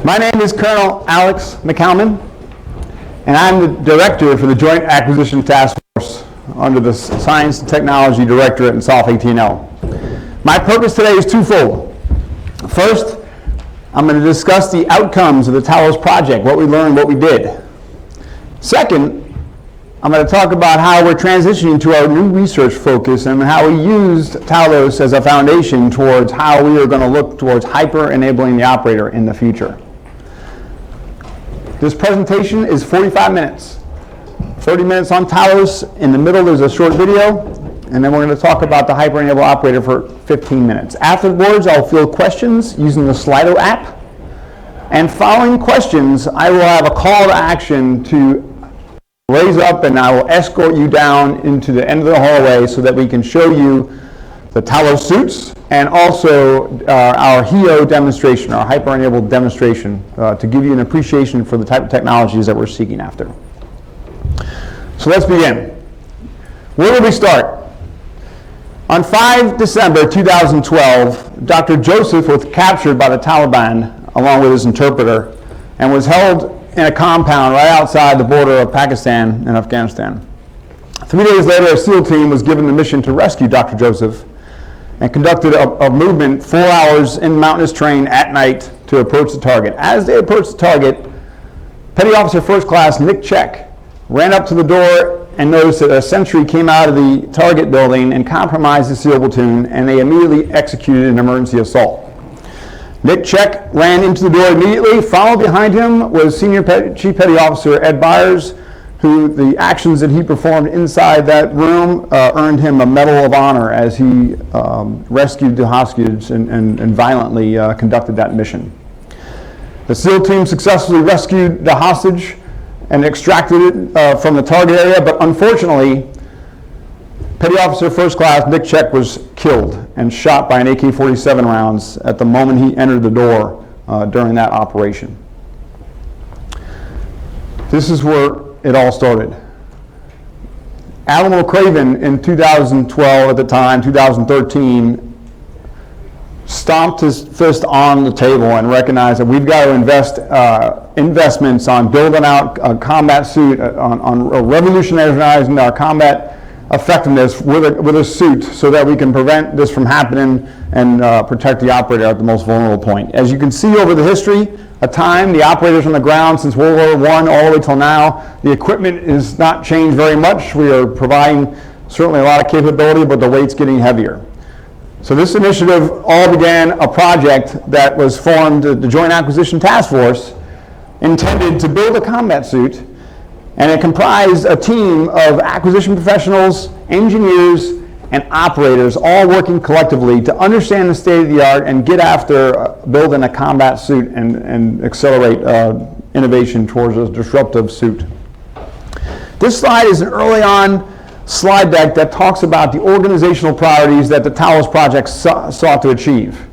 My name is Colonel Alex McCalman, and I'm the Director for the Joint Acquisition Task Force under the Science and Technology Directorate in SOF 18L. My purpose today is twofold. First, I'm going to discuss the outcomes of the TALOS project, what we learned, what we did. Second, I'm going to talk about how we're transitioning to our new research focus and how we used TALOS as a foundation towards how we are going to look towards hyper-enabling the operator in the future. This presentation is 45 minutes. 30 minutes on TALOS. In the middle, there's a short video, and then we're going to talk about the hyper-enable operator for 15 minutes. Afterwards, I'll field questions using the Slido app. And following questions, I will have a call to action to raise up, and I will escort you down into the end of the hallway so that we can show you the TALOS suits and also our HEO demonstration, our hyper-enabled demonstration, to give you an appreciation for the type of technologies that we're seeking after. So let's begin. Where did we start? On 5 December 2012, Dr. Joseph was captured by the Taliban along with his interpreter and was held in a compound right outside the border of Pakistan and Afghanistan. 3 days later, a SEAL team was given the mission to rescue Dr. Joseph and conducted a movement 4 hours in mountainous terrain at night to approach the target. As they approached the target, Petty Officer First Class Nick Check ran up to the door and noticed that a sentry came out of the target building and compromised the SEAL platoon, and they immediately executed an emergency assault. Nick Check ran into the door immediately. Followed behind him was Chief Petty Officer Ed Byers, who the actions that he performed inside that room earned him a Medal of Honor as he rescued the hostage and violently conducted that mission. The SEAL team successfully rescued the hostage and extracted it from the target area, but unfortunately, Petty Officer First Class Nick Check was killed and shot by an AK-47 rounds at the moment he entered the door during that operation. This is where it all started. Alan McCraven in 2012 at the time, 2013, stomped his fist on the table and recognized that we've got to invest investments on building out a combat suit, on revolutionizing our combat effectiveness with a suit so that we can prevent this from happening and protect the operator at the most vulnerable point. As you can see over the history of time, the operators on the ground since World War I all the way till now, the equipment is not changed very much. We are providing certainly a lot of capability, but the weight's getting heavier. So this initiative all began a project that was formed, the Joint Acquisition Task Force, intended to build a combat suit, and it comprised a team of acquisition professionals, engineers, and operators all working collectively to understand the state of the art and get after building a combat suit and accelerate innovation towards a disruptive suit. This slide is an early on slide deck that talks about the organizational priorities that the TALOS project sought to achieve.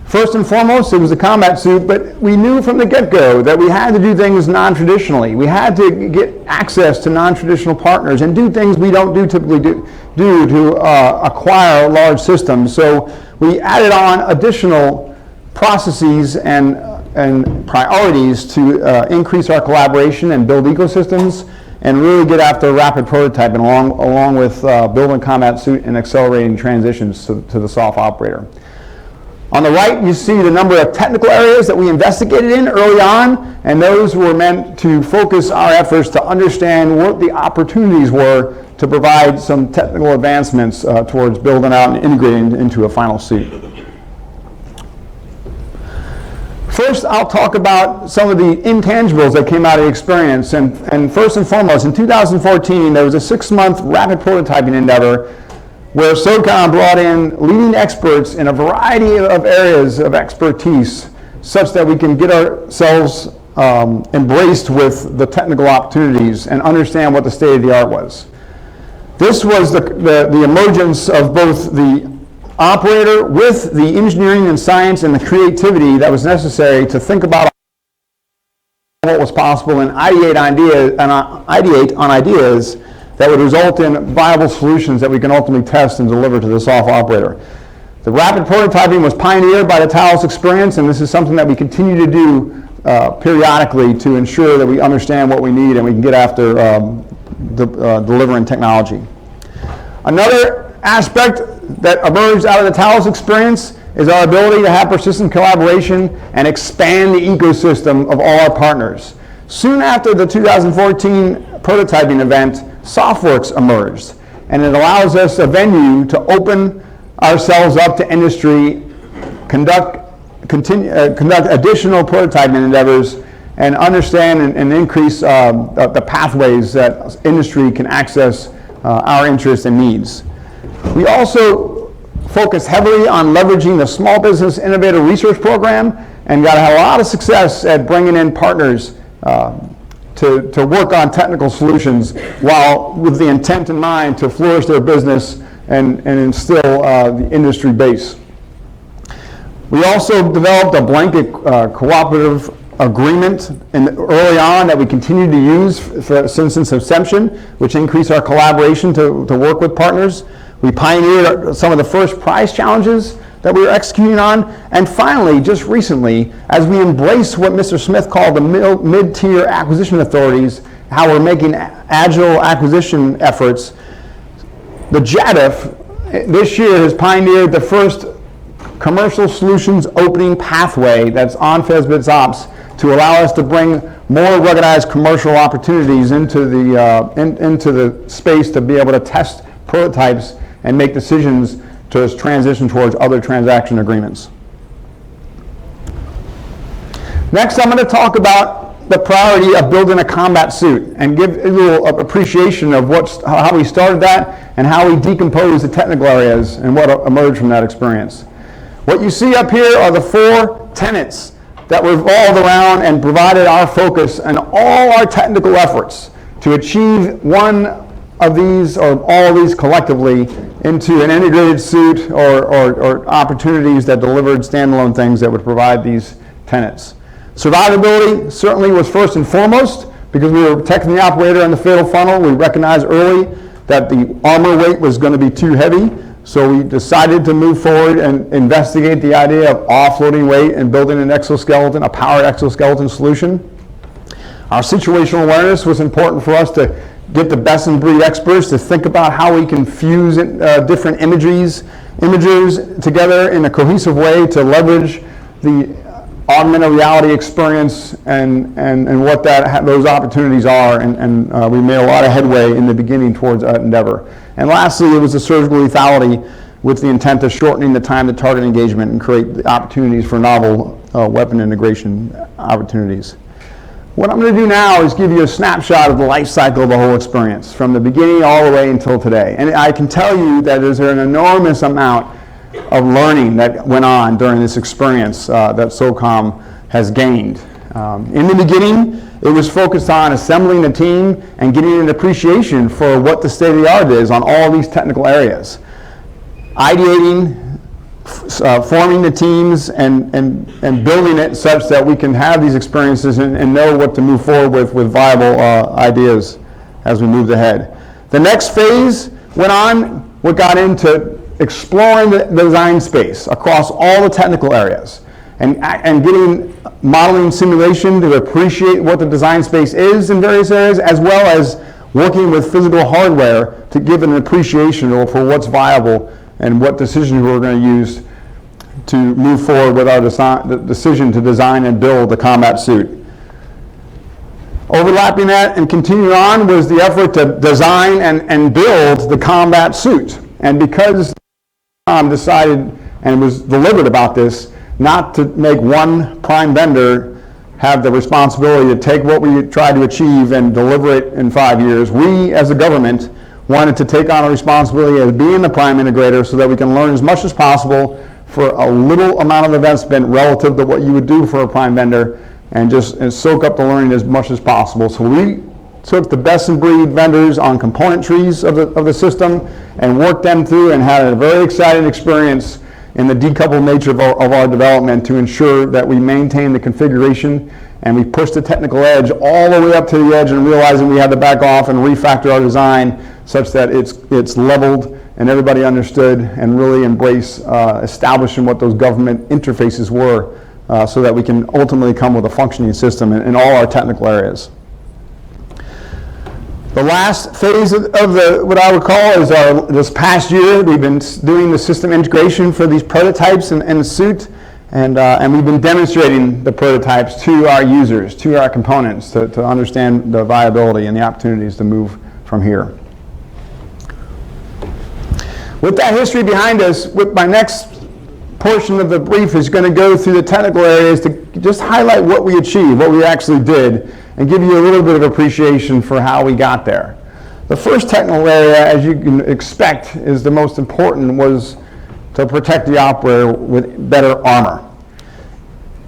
First and foremost, it was a combat suit, but we knew from the get-go that we had to do things non-traditionally. We had to get access to non-traditional partners and do things we don't typically do to acquire large systems. So we added on additional processes and priorities to increase our collaboration and build ecosystems and really get after rapid prototyping along with building combat suit and accelerating transitions to the SOF operator. On the right, you see the number of technical areas that we investigated in early on, and those were meant to focus our efforts to understand what the opportunities were to provide some technical advancements towards building out and integrating into a final suit. First, I'll talk about some of the intangibles that came out of the experience, and first and foremost, in 2014, there was a 6-month rapid prototyping endeavor where SOCOM brought in leading experts in a variety of areas of expertise such that we can get ourselves embraced with the technical opportunities and understand what the state of the art was. This was the emergence of both the operator with the engineering and science and the creativity that was necessary to think about what was possible and ideate on ideas that would result in viable solutions that we can ultimately test and deliver to the SOF operator. The rapid prototyping was pioneered by the TALOS experience, and this is something that we continue to do periodically to ensure that we understand what we need and we can get after delivering technology. Another aspect that emerged out of the TALOS experience is our ability to have persistent collaboration and expand the ecosystem of all our partners. Soon after the 2014 prototyping event, SOFWorks emerged, and it allows us a venue to open ourselves up to industry, conduct additional prototyping endeavors, and understand and increase the pathways that industry can access our interests and needs. We also focused heavily on leveraging the Small Business Innovator Research Program and got a lot of success at bringing in partners to work on technical solutions while with the intent in mind to flourish their business and instill the industry base. We also developed a blanket cooperative agreement early on that we continue to use since its inception, which increased our collaboration to work with partners. We pioneered some of the first prize challenges that we were executing on. And finally, just recently, as we embrace what Mr. Smith called the mid-tier acquisition authorities, how we're making agile acquisition efforts, the JATF this year has pioneered the first commercial solutions opening pathway that's on FESBIT's ops to allow us to bring more ruggedized commercial opportunities into the space to be able to test prototypes and make decisions to transition towards other transaction agreements. Next, I'm going to talk about the priority of building a combat suit and give a little appreciation of how we started that and how we decomposed the technical areas and what emerged from that experience. What you see up here are the 4 tenets that revolved around and provided our focus and all our technical efforts to achieve one of these or all of these collectively into an integrated suite or opportunities that delivered standalone things that would provide these tenets. Survivability certainly was first and foremost because we were protecting the operator in the fatal funnel. We recognized early that the armor weight was going to be too heavy, so we decided to move forward and investigate the idea of offloading weight and building an exoskeleton, a powered exoskeleton solution. Our situational awareness was important for us to get the best in breed experts to think about how we can fuse different imagers together in a cohesive way to leverage the augmented reality experience and what those opportunities are, and we made a lot of headway in the beginning towards that endeavor. And lastly, it was the surgical lethality with the intent of shortening the time to target engagement and create the opportunities for novel weapon integration opportunities. What I'm going to do now is give you a snapshot of the life cycle of the whole experience, from the beginning all the way until today. And I can tell you that there's an enormous amount of learning that went on during this experience that SOCOM has gained. In the beginning, it was focused on assembling the team and getting an appreciation for what the state of the art is on all these technical areas. Ideating, forming the teams and building it such that we can have these experiences and know what to move forward with viable ideas as we moved ahead. The next phase we got into exploring the design space across all the technical areas and getting modeling simulation to appreciate what the design space is in various areas, as well as working with physical hardware to give an appreciation for what's viable and what decisions we're going to use to move forward with our decision to design and build the combat suit. Overlapping that and continuing on was the effort to design and build the combat suit. And because decided and was deliberate about this, not to make one prime vendor have the responsibility to take what we tried to achieve and deliver it in 5 years, we as a government wanted to take on a responsibility as being the prime integrator so that we can learn as much as possible for a little amount of investment relative to what you would do for a prime vendor and soak up the learning as much as possible. So we took the best in breed vendors on component trees of the system and worked them through and had a very exciting experience in the decoupled nature of our development to ensure that we maintain the configuration and we pushed the technical edge all the way up to the edge and realizing we had to back off and refactor our design such that it's leveled and everybody understood and really embrace establishing what those government interfaces were so that we can ultimately come with a functioning system in all our technical areas. The last phase of what I would call is this past year, we've been doing the system integration for these prototypes in the suit, and we've been demonstrating the prototypes to our users, to our components, to understand the viability and the opportunities to move from here. With that history behind us, with my next portion of the brief is going to go through the technical areas to just highlight what we achieved, what we actually did, and give you a little bit of appreciation for how we got there. The first technical area, as you can expect, is the most important, was to protect the operator with better armor.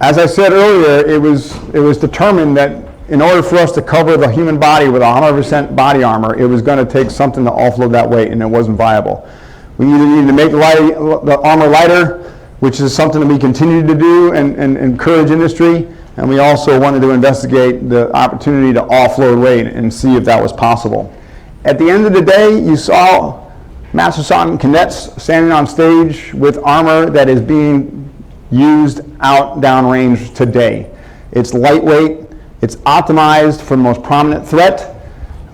As I said earlier, it was determined that in order for us to cover the human body with 100% body armor, it was going to take something to offload that weight, and it wasn't viable. We either needed to make the armor lighter, which is something that we continue to do and encourage industry, and we also wanted to investigate the opportunity to offload weight and see if that was possible. At the end of the day, you saw Master Sergeant cadets standing on stage with armor that is being used out downrange today. It's lightweight, it's optimized for the most prominent threat,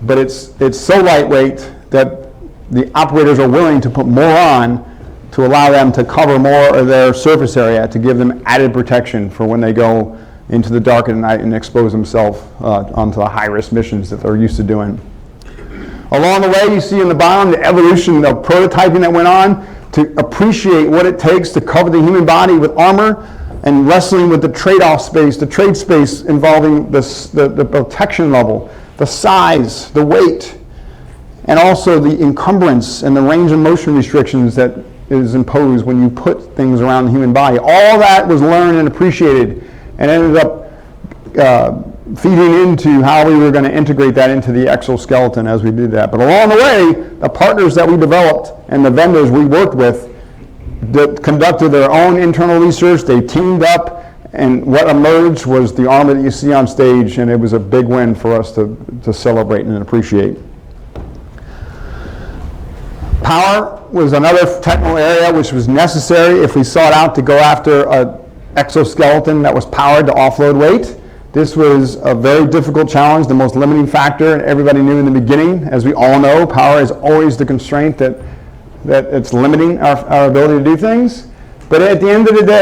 but it's so lightweight that the operators are willing to put more on to allow them to cover more of their surface area, to give them added protection for when they go into the dark at night and expose themselves onto the high-risk missions that they're used to doing. Along the way, you see in the bottom the evolution of prototyping that went on to appreciate what it takes to cover the human body with armor, and wrestling with the trade-off space, the trade space involving the protection level, the size, the weight, and also the encumbrance and the range of motion restrictions that is imposed when you put things around the human body. All that was learned and appreciated and ended up feeding into how we were going to integrate that into the exoskeleton as we did that. But along the way, the partners that we developed and the vendors we worked with conducted their own internal research. They teamed up, and what emerged was the armor that you see on stage, and it was a big win for us to celebrate and appreciate. Power was another technical area which was necessary if we sought out to go after an exoskeleton that was powered to offload weight. This was a very difficult challenge, the most limiting factor, and everybody knew in the beginning. As we all know, power is always the constraint that it's limiting our ability to do things. But at the end of the day,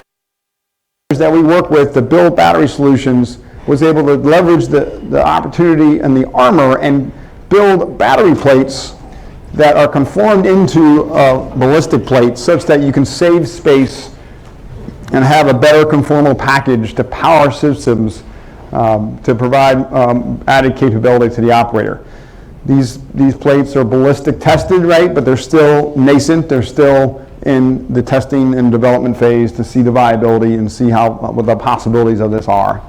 that we work with to build battery solutions was able to leverage the opportunity and the armor and build battery plates that are conformed into ballistic plates such that you can save space and have a better conformal package to power systems to provide added capability to the operator. These plates are ballistic tested, right, but they're still nascent. They're still in the testing and development phase to see the viability and see what the possibilities of this are.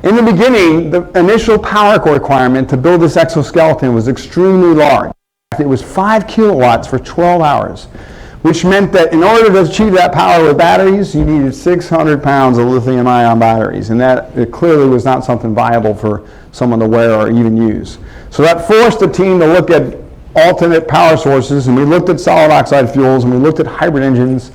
In the beginning, the initial power requirement to build this exoskeleton was extremely large. It was 5 kilowatts for 12 hours, which meant that in order to achieve that power with batteries, you needed 600 pounds of lithium-ion batteries, and that it clearly was not something viable for someone to wear or even use. So that forced the team to look at alternate power sources, and we looked at solid oxide fuels, and we looked at hybrid engines.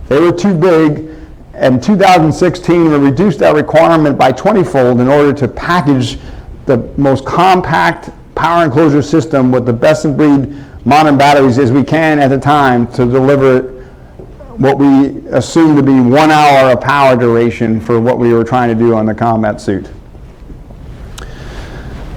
They were too big. In 2016, we reduced that requirement by 20-fold in order to package the most compact power enclosure system with the best-in-breed modern batteries as we can at the time to deliver what we assumed to be 1 hour of power duration for what we were trying to do on the combat suit.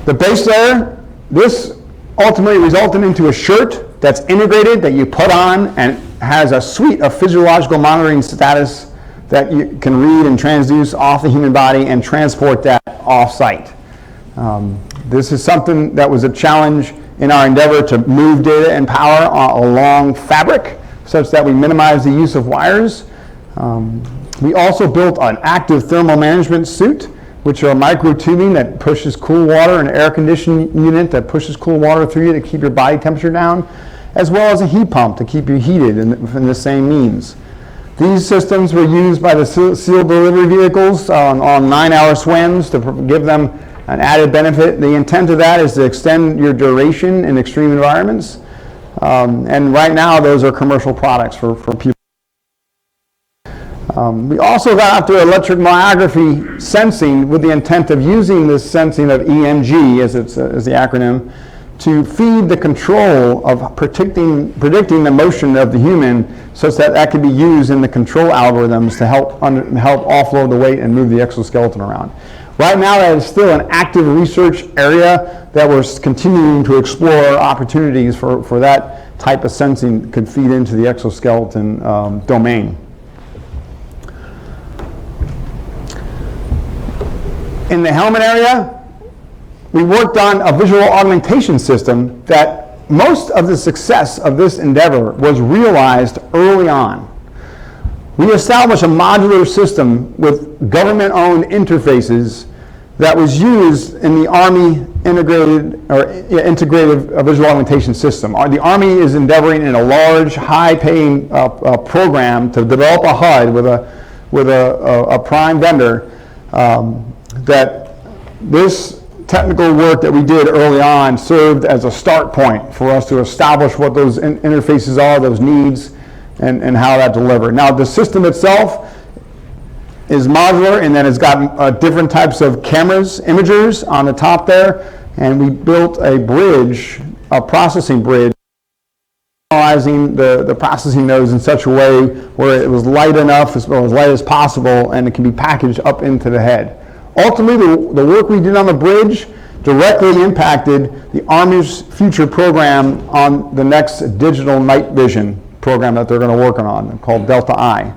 The base layer, this ultimately resulted into a shirt that's integrated that you put on and has a suite of physiological monitoring status that you can read and transduce off the human body and transport that off-site. This is something that was a challenge in our endeavor to move data and power along fabric such that we minimize the use of wires. We also built an active thermal management suit, which are micro tubing that pushes cool water, an air conditioning unit that pushes cool water through you to keep your body temperature down, as well as a heat pump to keep you heated in the same means. These systems were used by the SEAL delivery vehicles on 9-hour swims to give them an added benefit. The intent of that is to extend your duration in extreme environments. And right now, those are commercial products for people. We also got after electric myography sensing with the intent of using this sensing of EMG, as the acronym, to feed the control of predicting the motion of the human, such that that could be used in the control algorithms to help offload the weight and move the exoskeleton around. Right now, that is still an active research area that we're continuing to explore opportunities for that type of sensing could feed into the exoskeleton domain. In the helmet area, we worked on a visual augmentation system that most of the success of this endeavor was realized early on. We established a modular system with government-owned interfaces that was used in the Army integrated visual augmentation system. The Army is endeavoring in a large, high-paying program to develop a HUD with a prime vendor that this technical work that we did early on served as a start point for us to establish what those interfaces are, those needs, and how that delivered. Now, the system itself is modular, and then it's got different types of cameras, imagers on the top there, and we built a bridge, a processing bridge, analyzing the processing nodes in such a way where it was light enough, as well as light as possible, and it can be packaged up into the head. Ultimately, the work we did on the bridge directly impacted the Army's future program on the next digital night vision program that they're going to work on, called Delta I.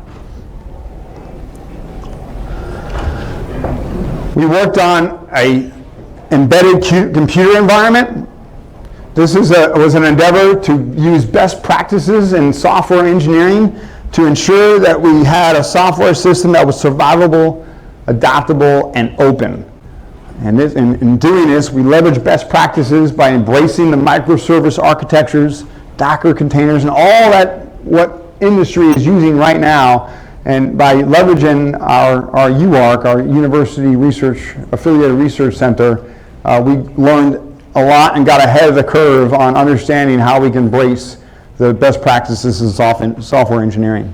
We worked on an embedded computer environment. This was an endeavor to use best practices in software engineering to ensure that we had a software system that was survivable, adaptable, and open. And in doing this, we leverage best practices by embracing the microservice architectures, Docker containers, and all that what industry is using right now. And by leveraging our UARC, our University Research Affiliated Research Center, we learned a lot and got ahead of the curve on understanding how we can embrace the best practices in software engineering.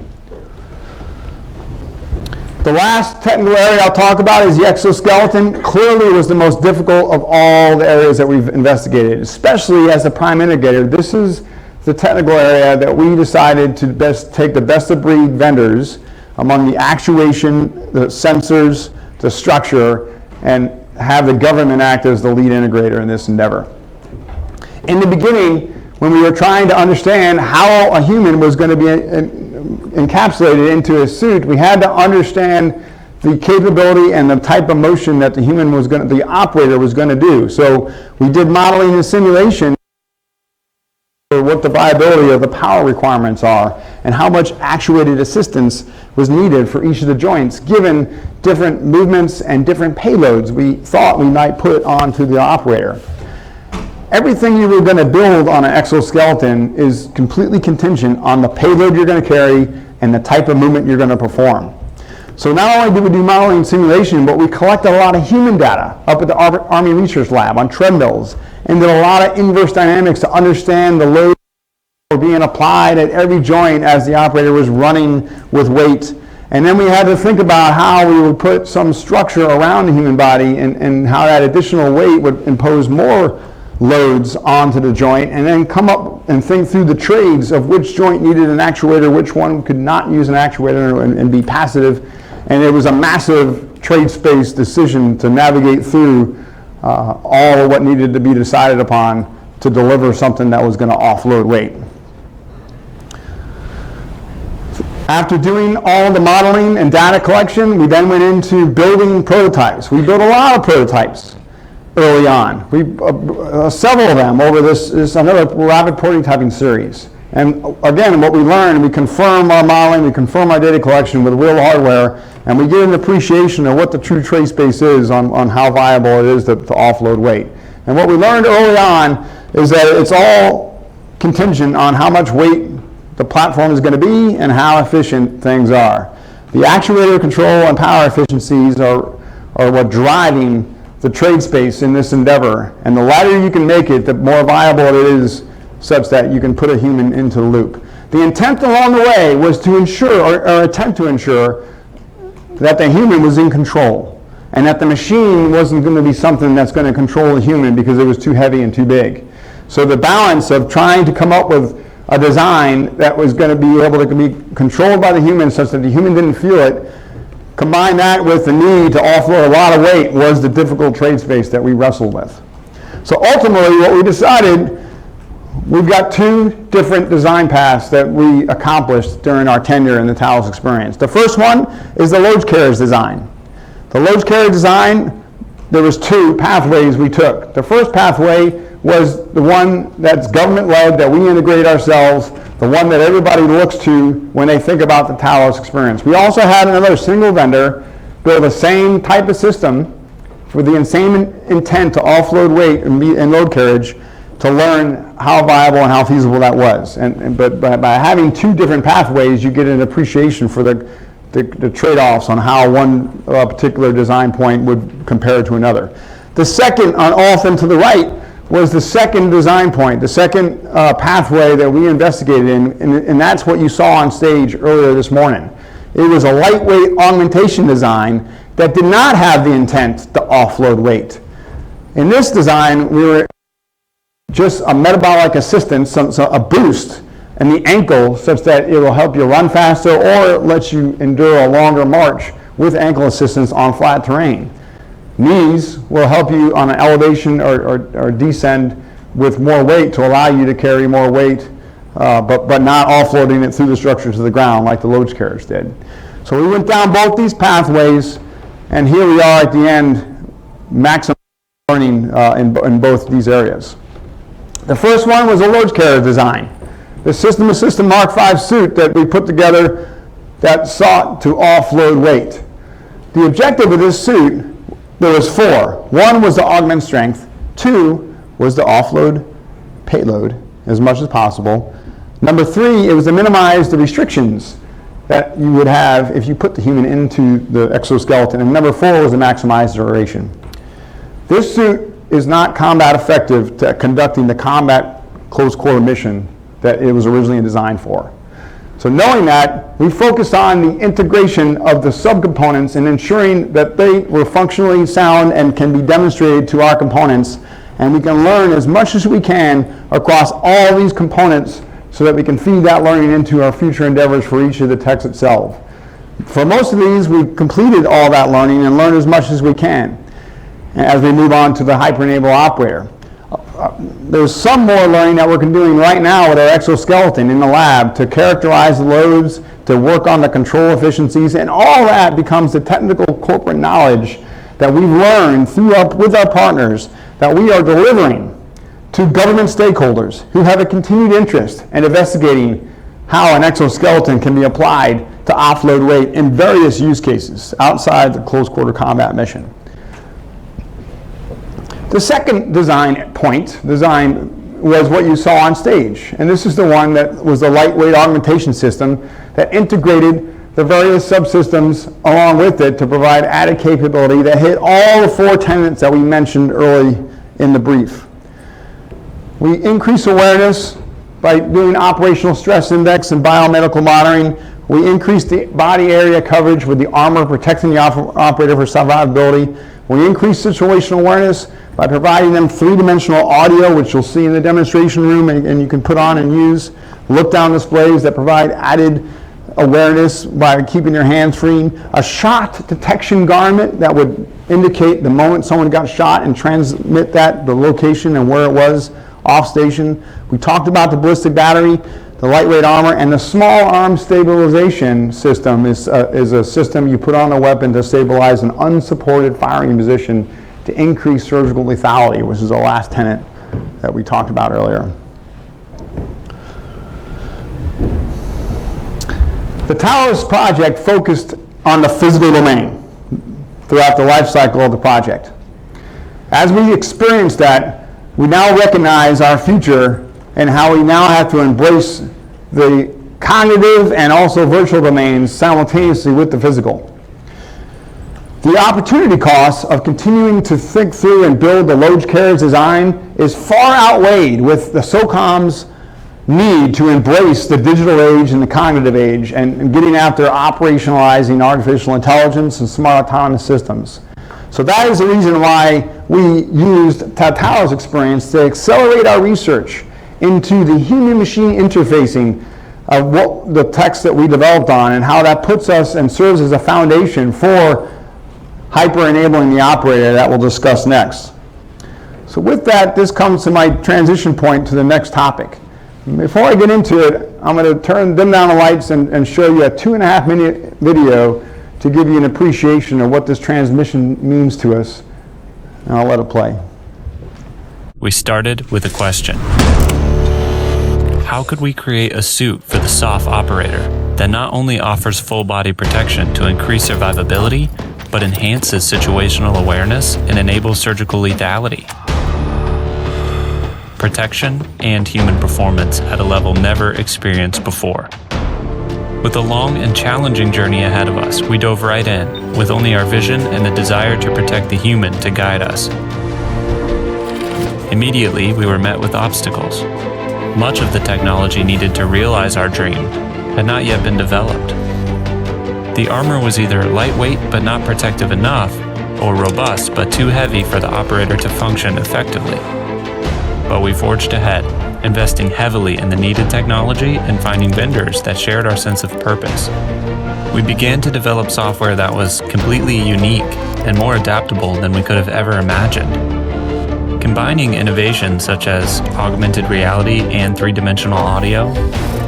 The last technical area I'll talk about is the exoskeleton. Clearly, it was the most difficult of all the areas that we've investigated, especially as the prime integrator. This is the technical area that we decided to take the best of breed vendors among the actuation, the sensors, the structure, and have the government act as the lead integrator in this endeavor. In the beginning, when we were trying to understand how a human was going to be encapsulated into a suit, we had to understand the capability and the type of motion that the operator was going to do. So we did modeling and simulation for what the viability of the power requirements are and how much actuated assistance was needed for each of the joints, given different movements and different payloads we thought we might put onto the operator. Everything you were going to build on an exoskeleton is completely contingent on the payload you're going to carry and the type of movement you're going to perform. So not only did we do modeling and simulation, but we collected a lot of human data up at the Army Research Lab on treadmills and did a lot of inverse dynamics to understand the load being applied at every joint as the operator was running with weight. And then we had to think about how we would put some structure around the human body and how that additional weight would impose more loads onto the joint, and then come up and think through the trades of which joint needed an actuator, which one could not use an actuator and be passive. And it was a massive trade space decision to navigate through all of what needed to be decided upon to deliver something that was going to offload weight. After doing all the modeling and data collection, we then went into building prototypes. We built a lot of prototypes early on. Several of them over this another rapid prototyping series. And again, what we learned, we confirm our modeling, we confirm our data collection with real hardware, and we get an appreciation of what the true trade space is on how viable it is to offload weight. And what we learned early on is that it's all contingent on how much weight the platform is going to be and how efficient things are. The actuator control and power efficiencies are what driving the trade space in this endeavor, and the lighter you can make it, the more viable it is such that you can put a human into the loop. The intent along the way was to ensure, or attempt to ensure, that the human was in control, and that the machine wasn't going to be something that's going to control the human because it was too heavy and too big. So the balance of trying to come up with a design that was going to be able to be controlled by the human such that the human didn't feel it, combine that with the need to offload a lot of weight, was the difficult trade space that we wrestled with. So ultimately what we decided, we've got two different design paths that we accomplished during our tenure in the TALOS experience. The first one is the load carriage design. The load carriage design, there was two pathways we took. The first pathway was the one that's government-led, that we integrate ourselves, the one that everybody looks to when they think about the TALOS experience. We also had another single vendor build the same type of system with the same intent to offload weight and load carriage, to learn how viable and how feasible that was. But by having two different pathways, you get an appreciation for the trade-offs on how one particular design point would compare to another. The second, off and to the right, was the second design point, the second pathway that we investigated in, and that's what you saw on stage earlier this morning. It was a lightweight augmentation design that did not have the intent to offload weight. In this design, we were just a metabolic assistance, so a boost in the ankle such that it will help you run faster or let you endure a longer march with ankle assistance on flat terrain. Knees will help you on an elevation or descend with more weight to allow you to carry more weight, but not offloading it through the structures of the ground like the load carriage did. So we went down both these pathways, and here we are at the end, maximum learning in both these areas. The first one was a load carriage design. The System Assistant Mark V suit that we put together that sought to offload weight. The objective of this suit, there was four. One was to augment strength. Two was to offload payload as much as possible. Number three, it was to minimize the restrictions that you would have if you put the human into the exoskeleton. And number four was to maximize duration. This suit is not combat effective to conducting the combat close quarter mission that it was originally designed for. So knowing that, we focused on the integration of the subcomponents and ensuring that they were functionally sound and can be demonstrated to our components, and we can learn as much as we can across all these components so that we can feed that learning into our future endeavors for each of the techs itself. For most of these, we've completed all that learning and learned as much as we can as we move on to the hyper-enabled operator. There's some more learning that we're doing right now with our exoskeleton in the lab to characterize the loads, to work on the control efficiencies, and all that becomes the technical corporate knowledge that we've learned with our partners that we are delivering to government stakeholders who have a continued interest in investigating how an exoskeleton can be applied to offload weight in various use cases outside the close quarter combat mission. The second design was what you saw on stage, and this is the one that was the lightweight augmentation system that integrated the various subsystems along with it to provide added capability that hit all the four tenets that we mentioned early in the brief. We increase awareness by doing operational stress index and biomedical monitoring. We increase the body area coverage with the armor protecting the operator for survivability. We increase situational awareness by providing them three-dimensional audio, which you'll see in the demonstration room and you can put on and use. Look-down displays that provide added awareness by keeping your hands free. A shot detection garment that would indicate the moment someone got shot and transmit the location and where it was off station. We talked about the ballistic battery, the lightweight armor, and the small arm stabilization system is a system you put on a weapon to stabilize an unsupported firing position to increase surgical lethality, which is the last tenet that we talked about earlier. The TALOS project focused on the physical domain throughout the life cycle of the project. As we experienced that, we now recognize our future and how we now have to embrace the cognitive and also virtual domains simultaneously with the physical. The opportunity cost of continuing to think through and build the load carriage design is far outweighed with the SOCOM's need to embrace the digital age and the cognitive age and getting after operationalizing artificial intelligence and smart autonomous systems. So that is the reason why we used TALOS experience to accelerate our research into the human-machine interfacing of what the text that we developed on and how that puts us and serves as a foundation for hyper-enabling the operator that we'll discuss next. So with that, this comes to my transition point to the next topic. Before I get into it, I'm going to dim down the lights and show you a 2.5-minute video to give you an appreciation of what this transmission means to us. And I'll let it play. We started with a question. How could we create a suit for the SOF operator that not only offers full body protection to increase survivability, but enhances situational awareness and enables surgical lethality? Protection and human performance at a level never experienced before. With a long and challenging journey ahead of us, we dove right in, with only our vision and the desire to protect the human to guide us. Immediately, we were met with obstacles. Much of the technology needed to realize our dream had not yet been developed. The armor was either lightweight but not protective enough, or robust but too heavy for the operator to function effectively. But we forged ahead, investing heavily in the needed technology and finding vendors that shared our sense of purpose. We began to develop software that was completely unique and more adaptable than we could have ever imagined. Combining innovations such as augmented reality and three-dimensional audio,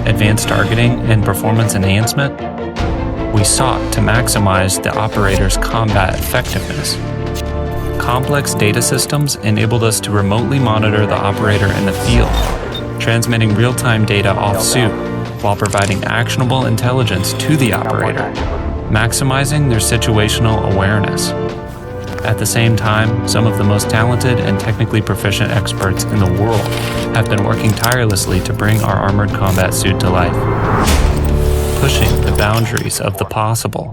advanced targeting, and performance enhancement, we sought to maximize the operator's combat effectiveness. Complex data systems enabled us to remotely monitor the operator in the field, transmitting real-time data off-suit while providing actionable intelligence to the operator, maximizing their situational awareness. At the same time, some of the most talented and technically proficient experts in the world have been working tirelessly to bring our armored combat suit to life, pushing the boundaries of the possible.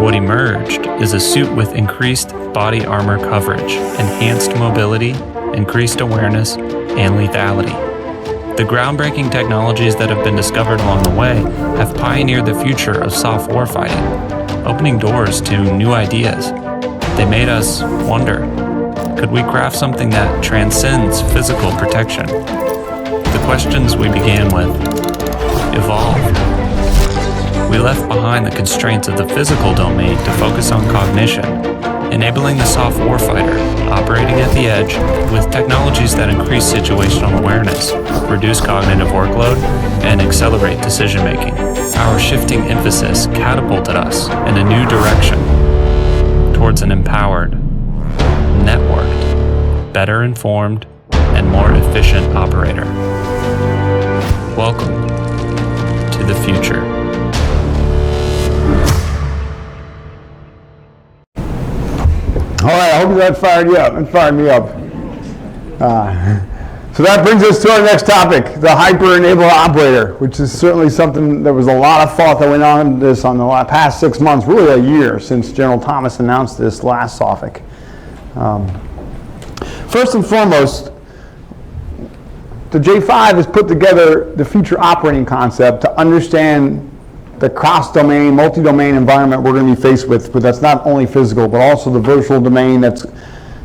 What emerged is a suit with increased body armor coverage, enhanced mobility, increased awareness, and lethality. The groundbreaking technologies that have been discovered along the way have pioneered the future of SOF warfighting, opening doors to new ideas. They made us wonder, could we craft something that transcends physical protection? The questions we began with evolved. We left behind the constraints of the physical domain to focus on cognition, enabling the SOF warfighter operating at the edge with technologies that increase situational awareness, reduce cognitive workload, and accelerate decision-making. Our shifting emphasis catapulted us in a new direction towards an empowered, networked, better informed, and more efficient operator. Welcome to the future. All right, I hope that fired you up. It fired me up. So that brings us to our next topic, the hyper-enable operator, which is certainly something, there was a lot of thought that went on this on the past 6 months, really a year since General Thomas announced this last SOFIC. First and foremost, the J5 has put together the future operating concept to understand the cross-domain, multi-domain environment we're going to be faced with, but that's not only physical, but also the virtual domain includes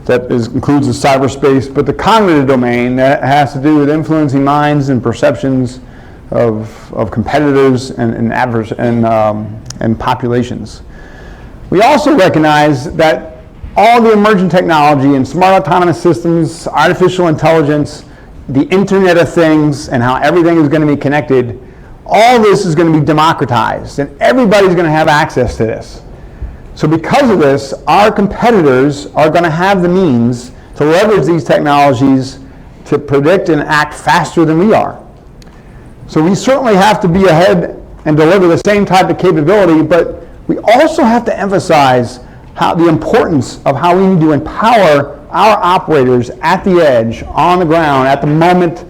the cyberspace, but the cognitive domain that has to do with influencing minds and perceptions of competitors and populations. We also recognize that all the emerging technology and smart autonomous systems, artificial intelligence, the Internet of Things, and how everything is going to be connected, all this is going to be democratized, and everybody's going to have access to this. So because of this, our competitors are going to have the means to leverage these technologies to predict and act faster than we are. So we certainly have to be ahead and deliver the same type of capability, but we also have to emphasize the importance of how we need to empower our operators at the edge, on the ground, at the moment,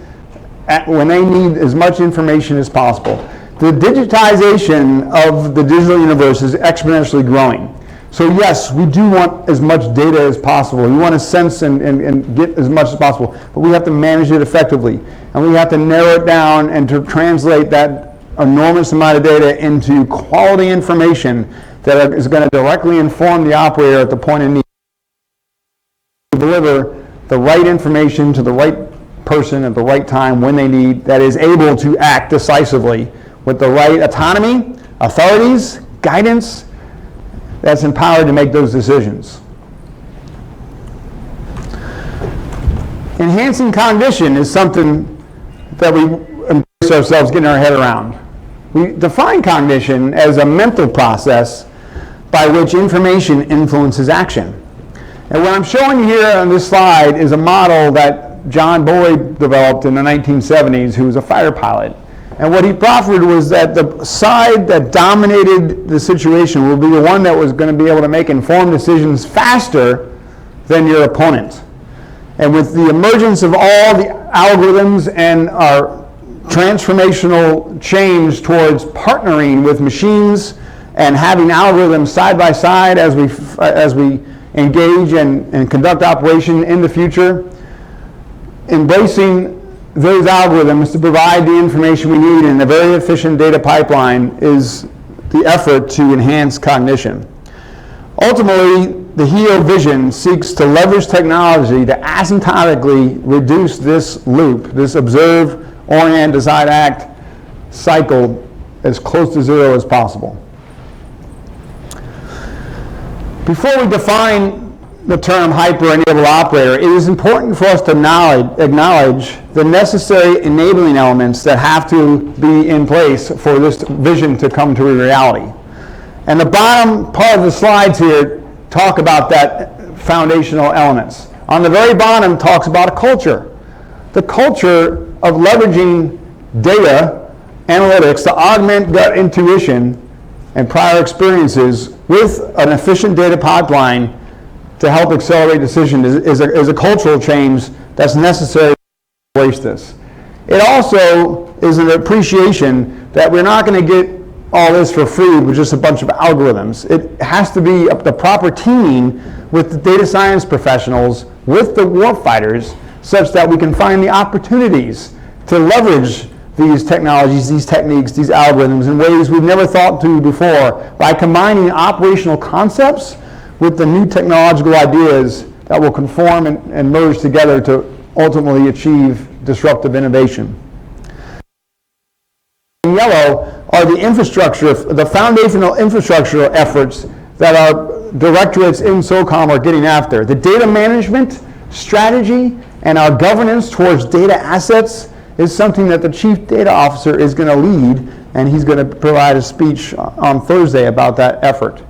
when they need as much information as possible. The digitization of the digital universe is exponentially growing. So yes, we do want as much data as possible. We want to sense and get as much as possible, but we have to manage it effectively. And we have to narrow it down and to translate that enormous amount of data into quality information that is going to directly inform the operator at the point of need. Deliver the right information to the right person at the right time when they need, that is able to act decisively with the right autonomy, authorities, guidance, that's empowered to make those decisions. Enhancing cognition is something that we embrace ourselves getting our head around. We define cognition as a mental process by which information influences action. And what I'm showing you here on this slide is a model that John Boyd developed in the 1970s, who was a fighter pilot. And what he proffered was that the side that dominated the situation will be the one that was going to be able to make informed decisions faster than your opponent. And with the emergence of all the algorithms and our transformational change towards partnering with machines and having algorithms side by side as we engage and conduct operation in the future, embracing those algorithms to provide the information we need in a very efficient data pipeline is the effort to enhance cognition. Ultimately, the HEO vision seeks to leverage technology to asymptotically reduce this loop, this observe, orient, decide, act cycle as close to zero as possible. Before we define the term hyper-enabled operator, it is important for us to acknowledge the necessary enabling elements that have to be in place for this vision to come to a reality. And the bottom part of the slides here talk about that foundational elements. On the very bottom talks about a culture. The culture of leveraging data analytics to augment gut intuition and prior experiences with an efficient data pipeline to help accelerate decision is a cultural change that's necessary to embrace this. It also is an appreciation that we're not going to get all this for free with just a bunch of algorithms. It has to be the proper teaming with the data science professionals, with the warfighters, such that we can find the opportunities to leverage these technologies, these techniques, these algorithms in ways we've never thought to before, by combining operational concepts with the new technological ideas that will conform and merge together to ultimately achieve disruptive innovation. In yellow are the infrastructure, the foundational infrastructural efforts that our directorates in SOCOM are getting after. The data management strategy and our governance towards data assets is something that the Chief Data Officer is going to lead, and he's going to provide a speech on Thursday about that effort.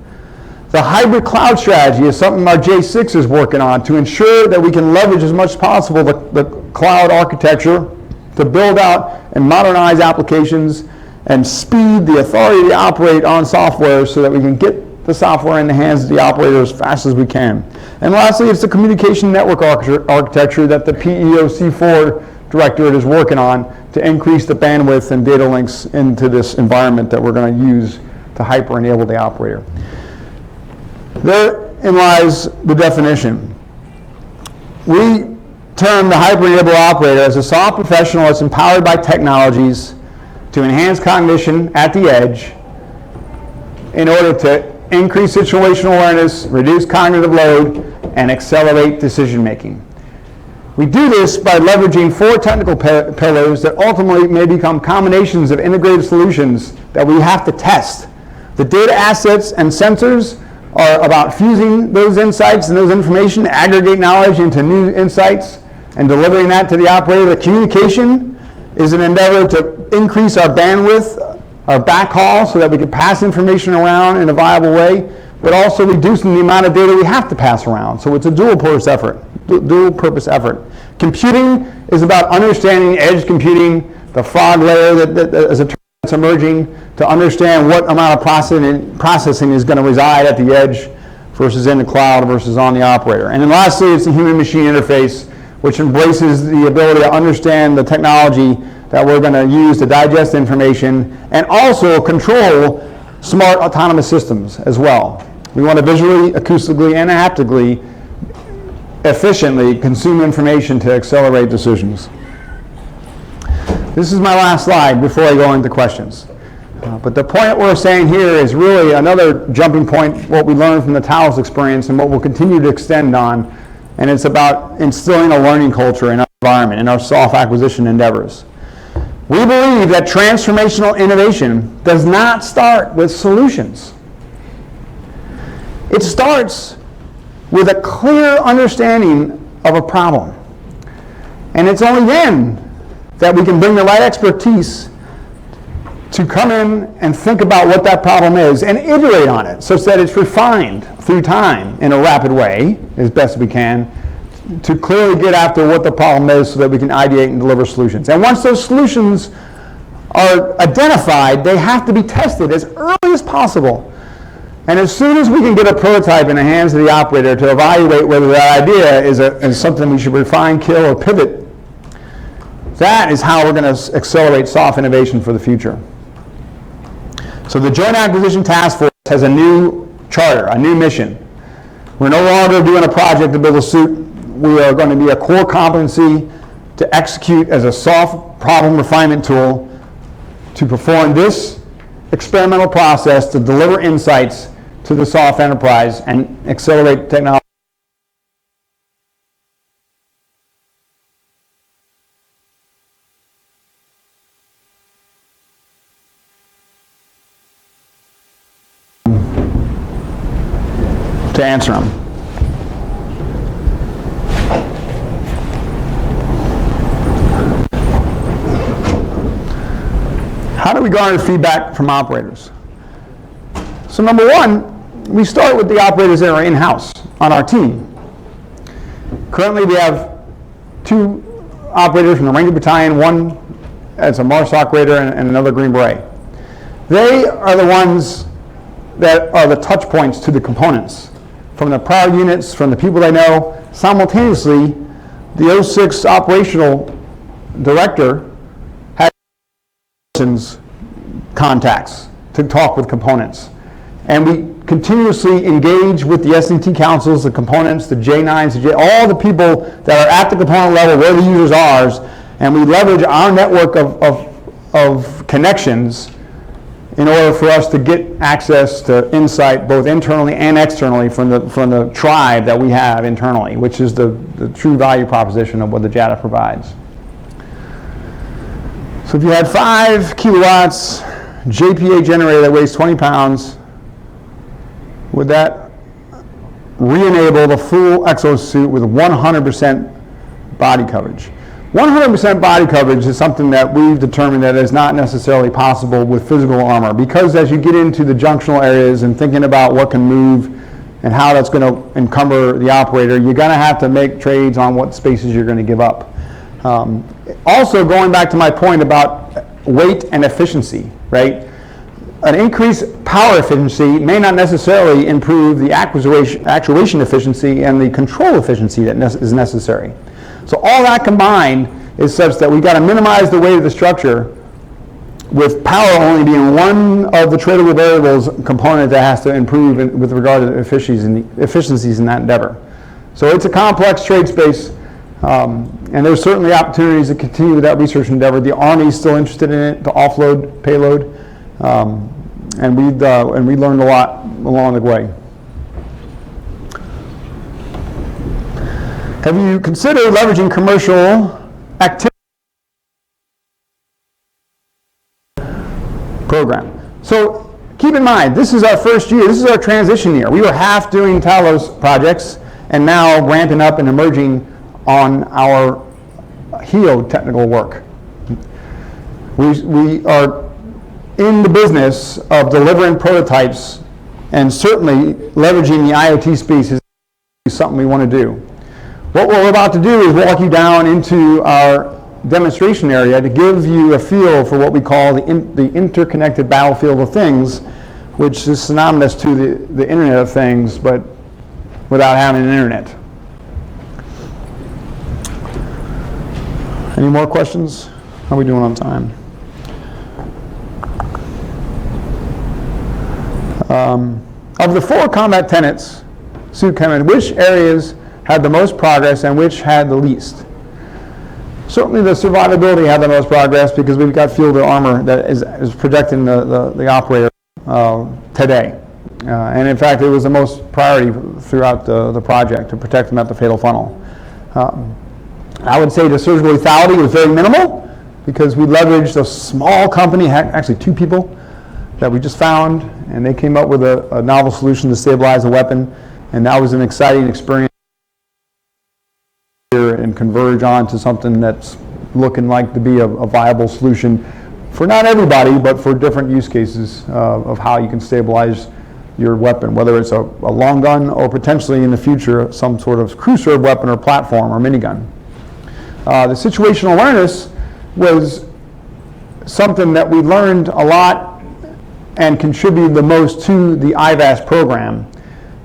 The hybrid cloud strategy is something our J6 is working on to ensure that we can leverage as much as possible the cloud architecture to build out and modernize applications and speed the authority to operate on software so that we can get the software in the hands of the operator as fast as we can. And lastly, it's the communication network architecture that the PEOC4 directorate is working on to increase the bandwidth and data links into this environment that we're going to use to hyper-enable the operator. Therein lies the definition. We term the hyper-enabled operator as a soft professional that's empowered by technologies to enhance cognition at the edge in order to increase situational awareness, reduce cognitive load, and accelerate decision making. We do this by leveraging four technical pillars that ultimately may become combinations of integrated solutions that we have to test. The data assets and sensors are about fusing those insights and those information to aggregate knowledge into new insights and delivering that to the operator. The communication is an endeavor to increase our bandwidth, our backhaul, so that we can pass information around in a viable way, but also reducing the amount of data we have to pass around. So it's a dual purpose effort. Computing is about understanding edge computing, the fog layer that as a term that's emerging, to understand what amount of processing is going to reside at the edge versus in the cloud versus on the operator. And then lastly, it's the human-machine interface, which embraces the ability to understand the technology that we're going to use to digest information and also control smart autonomous systems as well. We want to visually, acoustically, and haptically efficiently consume information to accelerate decisions. This is my last slide before I go into questions. But the point we're saying here is really another jumping point, what we learned from the TALOS experience and what we'll continue to extend on, and it's about instilling a learning culture in our environment, in our SOF acquisition endeavors. We believe that transformational innovation does not start with solutions. It starts with a clear understanding of a problem. And it's only then that we can bring the right expertise to come in and think about what that problem is and iterate on it such that it's refined through time in a rapid way, as best we can, to clearly get after what the problem is so that we can ideate and deliver solutions. And once those solutions are identified, they have to be tested as early as possible. And as soon as we can get a prototype in the hands of the operator to evaluate whether that idea is something we should refine, kill, or pivot, that is how we're going to accelerate SOF innovation for the future. So the Joint Acquisition Task Force has a new charter, a new mission. We're no longer doing a project to build a suit. We are going to be a core competency to execute as a SOF problem refinement tool to perform this experimental process to deliver insights to the SOF enterprise and accelerate technology. To answer them. How do we garner feedback from operators? So number one, we start with the operators that are in-house on our team. Currently we have 2 operators from the Ranger Battalion, one as a MARSOC operator and another Green Beret. They are the ones that are the touch points to the components. From the prior units, from the people they know. Simultaneously, the 06 operational director has contacts to talk with components. And we continuously engage with the SDT councils, the components, the J9s, all the people that are at the component level where the users are, and we leverage our network of connections in order for us to get access to insight both internally and externally from the tribe that we have internally, which is the true value proposition of what the JATF provides. So if you had 5 kilowatts JPA generator that weighs 20 pounds, would that re-enable the full exosuit with 100% body coverage? 100% body coverage is something that we've determined that is not necessarily possible with physical armor, because as you get into the junctional areas and thinking about what can move and how that's going to encumber the operator, you're going to have to make trades on what spaces you're going to give up. Also, going back to my point about weight and efficiency, right? An increased power efficiency may not necessarily improve the actuation efficiency and the control efficiency that is necessary. So all that combined is such that we've got to minimize the weight of the structure, with power only being one of the tradable variables component that has to improve with regard to efficiencies in that endeavor. So it's a complex trade space, and there's certainly opportunities to continue with that research endeavor. The Army is still interested in it, to offload payload, and we learned a lot along the way. Have you considered leveraging commercial activity program? So keep in mind, this is our first year. This is our transition year. We were half doing TALOS projects and now ramping up and emerging on our HEO technical work. We are in the business of delivering prototypes, and certainly leveraging the IoT space is something we want to do. What we're about to do is walk you down into our demonstration area to give you a feel for what we call the interconnected battlefield of things, which is synonymous to the Internet of Things, but without having an internet. Any more questions? How are we doing on time? Of the 4 combat tenets, suit came in, which areas had the most progress and which had the least? Certainly the survivability had the most progress because we've got fielded armor that is protecting the operator today. And in fact, it was the most priority throughout the project to protect them at the fatal funnel. I would say the surgical lethality was very minimal because we leveraged a small company, actually 2 people that we just found, and they came up with a novel solution to stabilize a weapon, and that was an exciting experience and converge on to something that's looking like to be a viable solution for not everybody, but for different use cases of how you can stabilize your weapon, whether it's a long gun or potentially in the future some sort of crew serve weapon or platform or minigun. The situational awareness was something that we learned a lot and contributed the most to the IVAS program.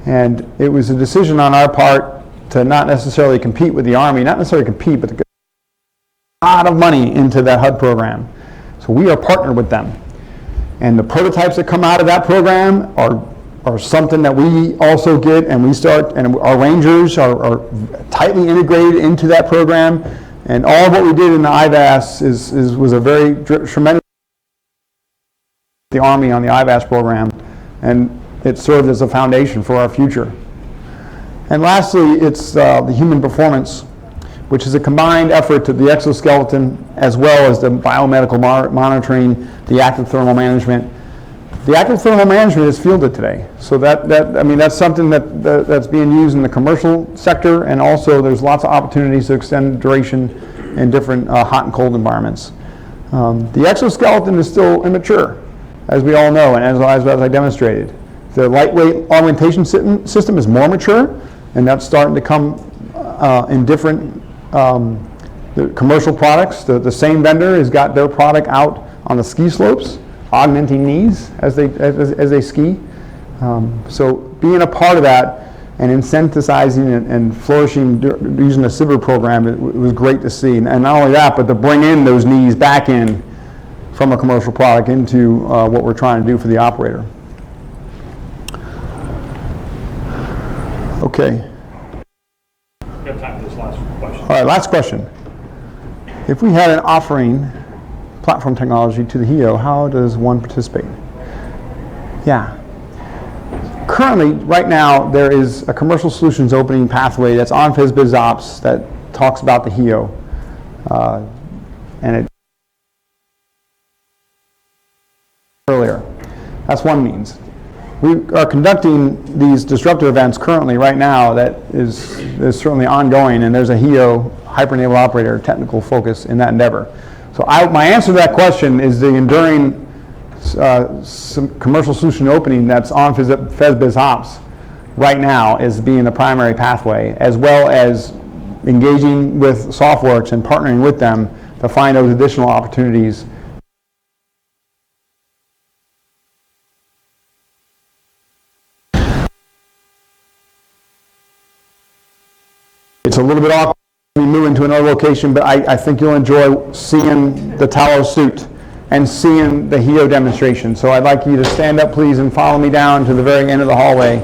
And it was a decision on our part to not necessarily compete with the Army, not necessarily compete, but to get a lot of money into that HUD program. So we are partnered with them. And the prototypes that come out of that program are something that we also get, and we start, and our Rangers are tightly integrated into that program. And all of what we did in the IVAS was a very tremendous the Army on the IVAS program, and it served as a foundation for our future. And lastly, it's the human performance, which is a combined effort to the exoskeleton as well as the biomedical monitoring, the active thermal management. The active thermal management is fielded today, so that's something that's being used in the commercial sector, and also there's lots of opportunities to extend duration in different hot and cold environments. The exoskeleton is still immature, as we all know, and as I demonstrated. The lightweight augmentation system is more mature, and that's starting to come in different the commercial products. The same vendor has got their product out on the ski slopes, augmenting knees as they ski. So being a part of that and incentivizing and flourishing using the SIBR program, it was great to see. And not only that, but to bring in those knees back in from a commercial product into what we're trying to do for the operator. Okay. We have time for this last question. All right, last question. If we had an offering platform technology to the HEO, how does one participate? Yeah. Currently, right now, there is a commercial solutions opening pathway that's on FizBizOps that talks about the HEO. And it earlier. That's one means. We are conducting these disruptor events currently right now that is certainly ongoing, and there's a HEO, hyper-enabled operator, technical focus in that endeavor. So my answer to that question is the enduring some commercial solution opening that's on FizBizOps right now is being the primary pathway, as well as engaging with SOFWorks and partnering with them to find those additional opportunities. It's a little bit awkward when we move into another location, but I think you'll enjoy seeing the TALOS suit and seeing the HEO demonstration. So I'd like you to stand up, please, and follow me down to the very end of the hallway.